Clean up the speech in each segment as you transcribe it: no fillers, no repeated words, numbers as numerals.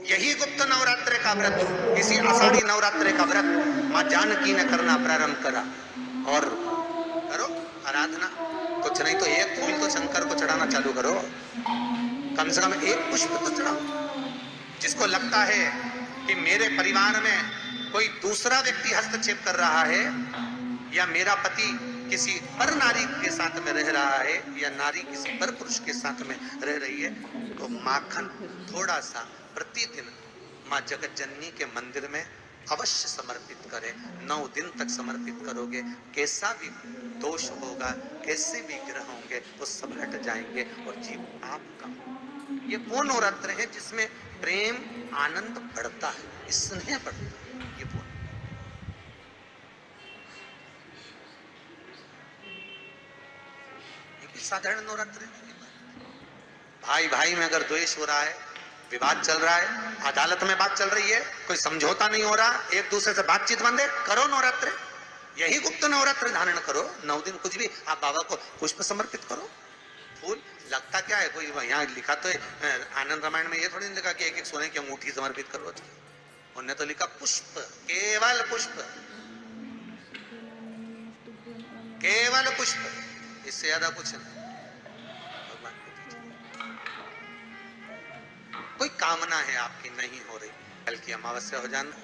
यही गुप्त नवरात्र का व्रत, किसी आषाढ़ी नवरात्र का व्रत मां जानकी ने करना प्रारंभ करा। और करो आराधना, कुछ नहीं तो एक फूल तो शंकर को चढ़ाना चालू करो, कम से कम एक पुष्प तो चढ़ाओ। जिसको लगता है कि मेरे परिवार में कोई दूसरा व्यक्ति हस्तक्षेप कर रहा है या मेरा पति किसी पर नारी के साथ में रह रहा है या नारी किसी पर पुरुष के साथ में रह रही है, तो माखन थोड़ा सा प्रतिदिन मां जगत जननी के मंदिर में अवश्य समर्पित करें। 9 दिन तक समर्पित करोगे, कैसा भी दोष होगा, कैसे भी ग्रह होंगे, वो सब हट जाएंगे और जीव आपका। ये वो नवरात्र है जिसमें प्रेम आनंद बढ़ता है, स्नेह बढ़ता है। ये वो साधारण नवरात्र है। भाई भाई में अगर द्वेष हो रहा है, विवाद चल रहा है, अदालत में बात चल रही है, कोई समझौता नहीं हो रहा, एक दूसरे से बातचीत बंद है, करो नवरात्र। यही गुप्त नवरात्र धारण करो। 9 दिन कुछ भी आप बाबा को पुष्प समर्पित करो। फूल लगता क्या है, कोई यहाँ लिखा तो आनंद रामायण में ये थोड़ी लिखा कि एक एक सोने की अंगूठी समर्पित करो। उन्होंने तो लिखा पुष्प, केवल पुष्प, केवल पुष्प, इससे ज्यादा कुछ नहीं। कोई कामना है आपकी नहीं हो रही, कल की अमावस्या हो जाना,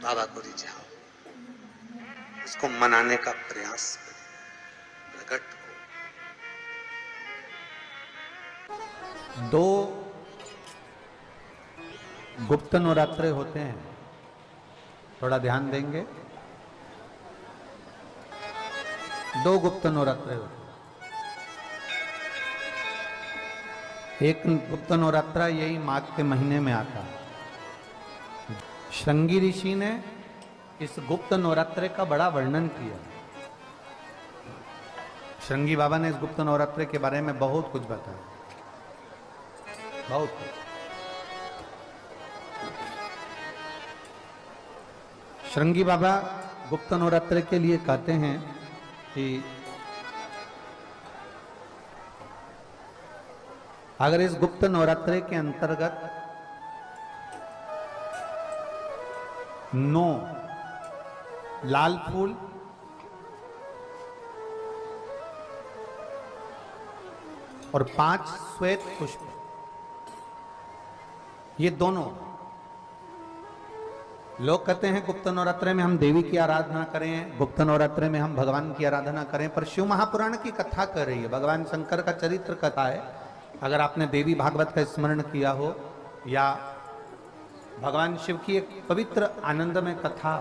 बाबा को रिझाओ, उसको मनाने का प्रयास करो। प्रकट हो 2 गुप्त नवरात्रे होते हैं, थोड़ा ध्यान देंगे। 2 गुप्त नवरात्रे होते हैं। एक गुप्त नवरात्रा यही माघ के महीने में आता है। श्रृंगी ऋषि ने इस गुप्त नवरात्रे का बड़ा वर्णन किया। श्रृंगी बाबा ने इस गुप्त नवरात्रे के बारे में बहुत कुछ बताया, बहुत कुछ। श्रृंगी बाबा गुप्त नवरात्रे के लिए कहते हैं कि अगर इस गुप्त नवरात्रे के अंतर्गत 9 लाल फूल और 5 श्वेत पुष्प, ये दोनों, लोग कहते हैं गुप्त नवरात्रे में हम देवी की आराधना करें, गुप्त नवरात्रे में हम भगवान की आराधना करें, पर शिव महापुराण की कथा कर रही है, भगवान शंकर का चरित्र कथा है। अगर आपने देवी भागवत का स्मरण किया हो या भगवान शिव की एक पवित्र आनंदमय कथा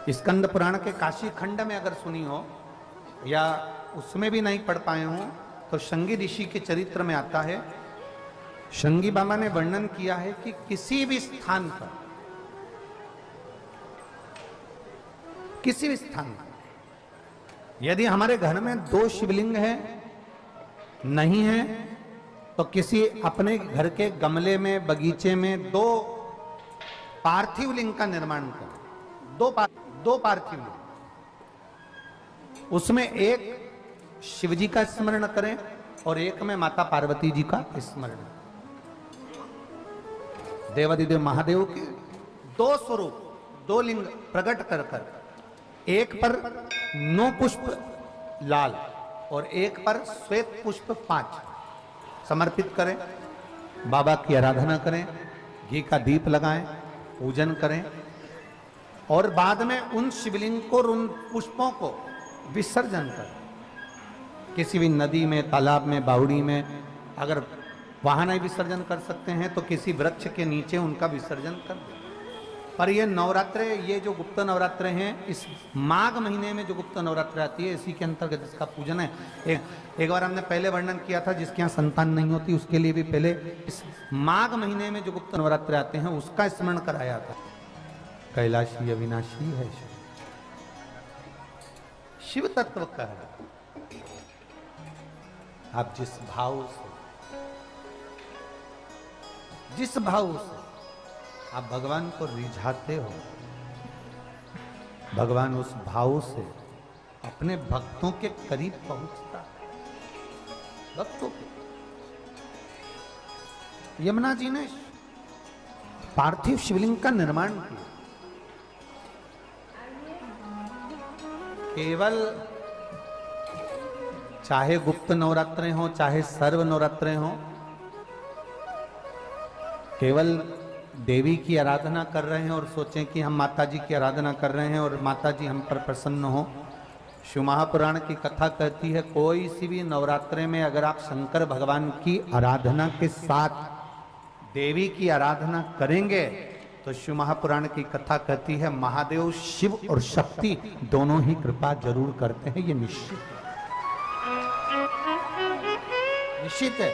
स्कंद पुराण के काशी खंड में अगर सुनी हो या उसमें भी नहीं पढ़ पाए हो, तो श्रृंगी ऋषि के चरित्र में आता है। श्रृंगी बाबा ने वर्णन किया है कि किसी भी स्थान पर, किसी भी स्थान पर यदि हमारे घर में 2 शिवलिंग है नहीं है, तो किसी अपने घर के गमले में, बगीचे में 2 पार्थिव लिंग का निर्माण करें। 2 पार्थिव लिंग, उसमें एक शिव जी का स्मरण करें और एक में माता पार्वती जी का स्मरण। देवादिदेव महादेव के 2 स्वरूप, 2 लिंग प्रकट कर कर, एक पर 9 पुष्प लाल और एक पर श्वेत पुष्प 5 समर्पित करें। बाबा की आराधना करें, घी का दीप लगाएं, पूजन करें और बाद में उन शिवलिंग को, उन पुष्पों को विसर्जन करें। किसी भी नदी में, तालाब में, बावड़ी में, अगर वहां नहीं विसर्जन कर सकते हैं तो किसी वृक्ष के नीचे उनका विसर्जन कर दें। पर ये नवरात्रे, ये जो गुप्त नवरात्रे हैं, इस माघ महीने में जो गुप्त नवरात्रे आती है, इसी के अंतर्गत इसका पूजन है। एक बार हमने पहले वर्णन किया था, जिसके यहाँ संतान नहीं होती उसके लिए भी पहले इस माघ महीने में जो गुप्त नवरात्रे आते हैं उसका स्मरण कराया था। कैलाशी अविनाशी है शिव, शिव तत्व का है। आप जिस भाव से आप भगवान को रिझाते हो, भगवान उस भाव से अपने भक्तों के करीब पहुंचता है। भक्तों के। यमुना जी ने पार्थिव शिवलिंग का निर्माण किया। केवल चाहे गुप्त नवरात्रे हो चाहे सर्व नवरात्रे हो, केवल देवी की आराधना कर रहे हैं और सोचें कि हम माता जी की आराधना कर रहे हैं और माता जी हम पर प्रसन्न हो। शिव महापुराण की कथा कहती है कोई सी भी नवरात्रे में अगर आप शंकर भगवान की आराधना के साथ देवी की आराधना करेंगे तो शिव महापुराण की कथा कहती है महादेव शिव और शक्ति दोनों ही कृपा जरूर करते हैं। ये निश्चित है, निश्चित है।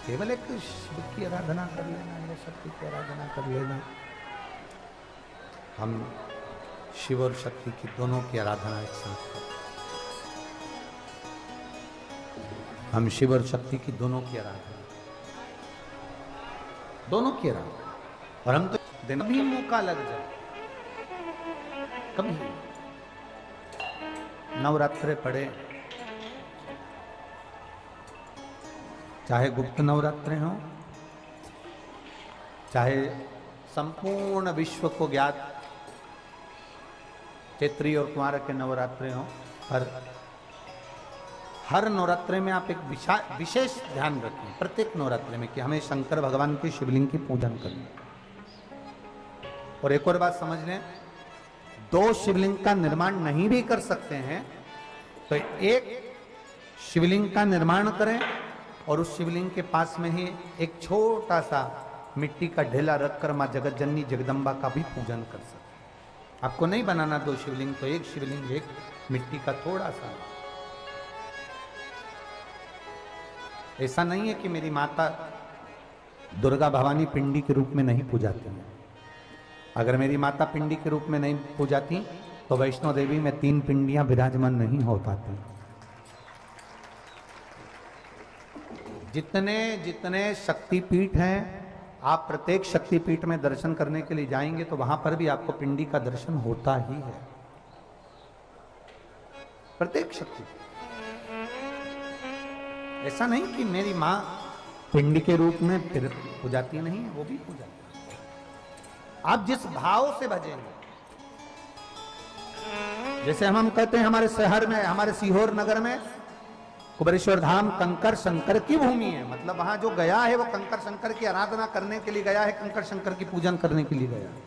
केवल एक शिव की आराधना कर लेना या शक्ति की आराधना कर लेना, हम शिव और शक्ति की दोनों की आराधना एक साथ करें। हम शिव और शक्ति की दोनों की आराधना, दोनों की आराधना। और हम तो दिन भी मौका लग जाए, कभी नवरात्रे पड़े, चाहे गुप्त नवरात्रे हो चाहे संपूर्ण विश्व को ज्ञात चैत्री और कुमार के नवरात्रे हो, हर नवरात्रे में आप एक विशेष ध्यान रखें प्रत्येक नवरात्रे में कि हमें शंकर भगवान के शिवलिंग की पूजन करनी। और एक और बात समझ लें, दो शिवलिंग का निर्माण नहीं भी कर सकते हैं तो एक शिवलिंग का निर्माण करें और उस शिवलिंग के पास में ही एक छोटा सा मिट्टी का ढेला रखकर मां जगत जननी जगदम्बा का भी पूजन कर सकते। आपको नहीं बनाना दो शिवलिंग, तो एक शिवलिंग एक मिट्टी का थोड़ा सा। ऐसा नहीं है कि मेरी माता दुर्गा भवानी पिंडी के रूप में नहीं पूजाती है। अगर मेरी माता पिंडी के रूप में नहीं पूजाती तो वैष्णो देवी में 3 पिंडियां विराजमान नहीं हो पाती। जितने जितने शक्तिपीठ हैं, आप प्रत्येक शक्तिपीठ में दर्शन करने के लिए जाएंगे तो वहां पर भी आपको पिंडी का दर्शन होता ही है, प्रत्येक शक्ति। ऐसा नहीं कि मेरी मां पिंडी के रूप में फिर पूजाती नहीं है, वो भी पूजाती है। आप जिस भाव से भजेंगे, जैसे हम कहते हैं हमारे शहर में, हमारे सीहोर नगर में कुबेरेश्वर धाम कंकर शंकर की भूमि है। मतलब वहां जो गया है वो कंकर शंकर की आराधना करने के लिए गया है, कंकर शंकर की पूजन करने के लिए गया है।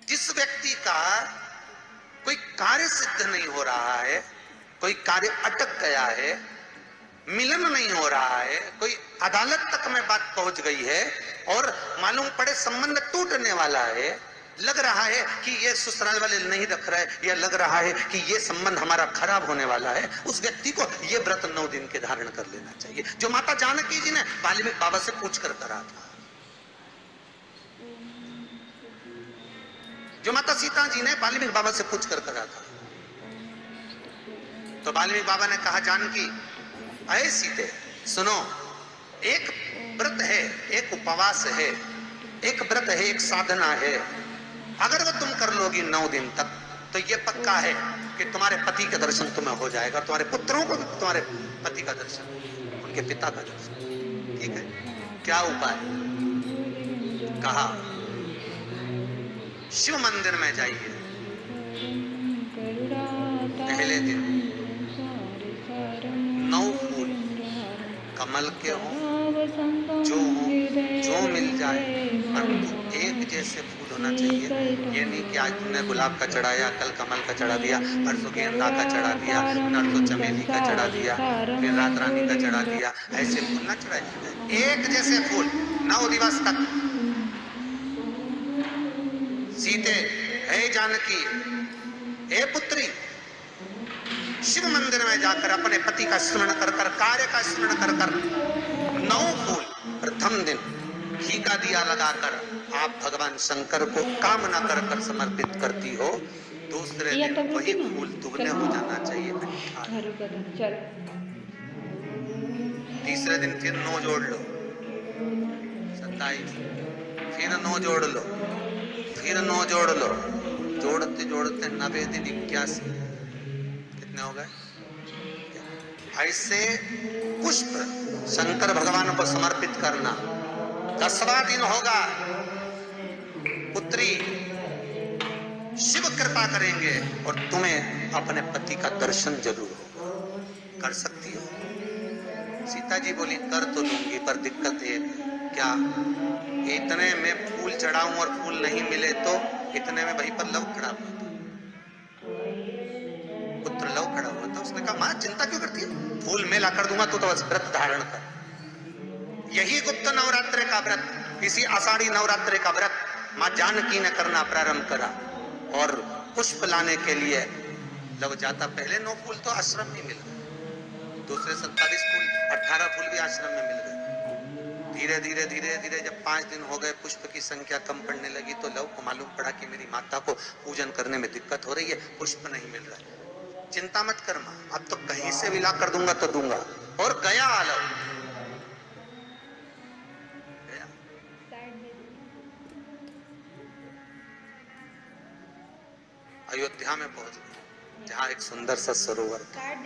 जिस व्यक्ति का कोई कार्य सिद्ध नहीं हो रहा है, कोई कार्य अटक गया है, मिलन नहीं हो रहा है, कोई अदालत तक में बात पहुंच गई है और मालूम पड़े संबंध टूटने वाला है, लग रहा है कि ये ससुराल वाले नहीं रख रहा है, या लग रहा है कि ये संबंध हमारा खराब होने वाला है, उस व्यक्ति को ये व्रत 9 दिन के धारण कर लेना चाहिए, जो माता जानकी जी ने वाल्मीकि बाबा से पूछ कर करा था, जो माता सीता जी ने वाल्मीकि बाबा से पूछ कर करा था। तो वाल्मीकि बाबा ने कहा जानकी अये सीते सुनो, एक व्रत है, एक उपवास है, एक व्रत है, एक साधना है, अगर वो तुम कर लोगी 9 दिन तक तो ये पक्का है कि तुम्हारे पति का दर्शन तुम्हें हो जाएगा, तुम्हारे पुत्रों को भी तुम्हारे पति का दर्शन, उनके पिता का दर्शन। ठीक है, क्या उपाय? कहा शिव मंदिर में जाइए, पहले दिन 9 फूल कमल के हो, जो मिल जाए, परंतु एक जैसे फूल होना चाहिए। ये नहीं कि आज तुमने गुलाब का चढ़ाया, कल कमल का चढ़ा दिया, परसों गेंदा का चढ़ा दिया, नरसों चमेली का चढ़ा दिया, फिर रात रानी का चढ़ा दिया, ऐसे फूल ना चढ़ाए। एक जैसे फूल 9 दिवस तक। सीते हे जानकी, हे पुत्री, शिव मंदिर में जाकर अपने पति का स्मरण कर कर, कार्य का स्मरण कर कर 9 फूल प्रथम दिन घी का दिया लगाकर आप भगवान शंकर को कामना कर कर समर्पित करती हो। दूसरे दिन वही फूल दुगने हो जाना चाहिए। तीसरे दिन फिर 9 जोड़ लो, 27, फिर 9 जोड़ लो, फिर 9 जोड़ लो, जोड़ते जोड़ते बोलते हैं 90 दिन 81, कितने हो गए? ऐसे पुष्प शंकर भगवान को समर्पित करना। 10वां दिन होगा, पुत्री शिव कृपा करेंगे और तुम्हें अपने पति का दर्शन जरूर होगा। कर सकती हो? सीता जी बोली कर तो लूंगी, पर दिक्कत एक है। क्या? इतने में फूल चढ़ाऊं और फूल नहीं मिले तो? इतने में वहीं पर लव खड़ा हुआ था, पुत्र लव खड़ा हुआ था। उसने कहा मां चिंता क्यों करती है, फूल मैं ला कर दूंगा, तो बस व्रत धारण कर। यही गुप्त नवरात्रि का व्रत, इसी आषाढ़ी नवरात्रि का व्रत मां जानकी ने करना प्रारंभ करा और पुष्प लाने के लिए लव जाता। पहले 9 फूल तो आश्रम में मिल गए, दूसरे 27 फूल, 18 फूल भी आश्रम में मिल गए। धीरे धीरे धीरे धीरे जब 5 दिन हो गए, पुष्प की संख्या कम पड़ने लगी, तो लव को मालूम पड़ा कि मेरी माता को पूजन करने में दिक्कत हो रही है, पुष्प नहीं मिल रहा है। चिंता मत कर मां, अब तो कहीं से भी ला कर दूंगा तो दूंगा। और गया लव, गया। अयोध्या में पहुंच गए, जहाँ एक सुंदर सा सरोवर था।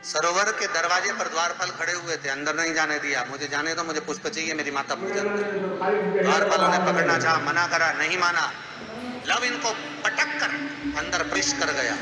सरोवर के दरवाजे पर द्वारपाल खड़े हुए थे, अंदर नहीं जाने दिया। मुझे जाने दो, मुझे पुष्प चाहिए, मेरी माता पूजन करे। द्वारपालों ने पकड़ना चाहा, मना करा, नहीं माना। लव इनको पटक कर अंदर प्रवेश कर गया।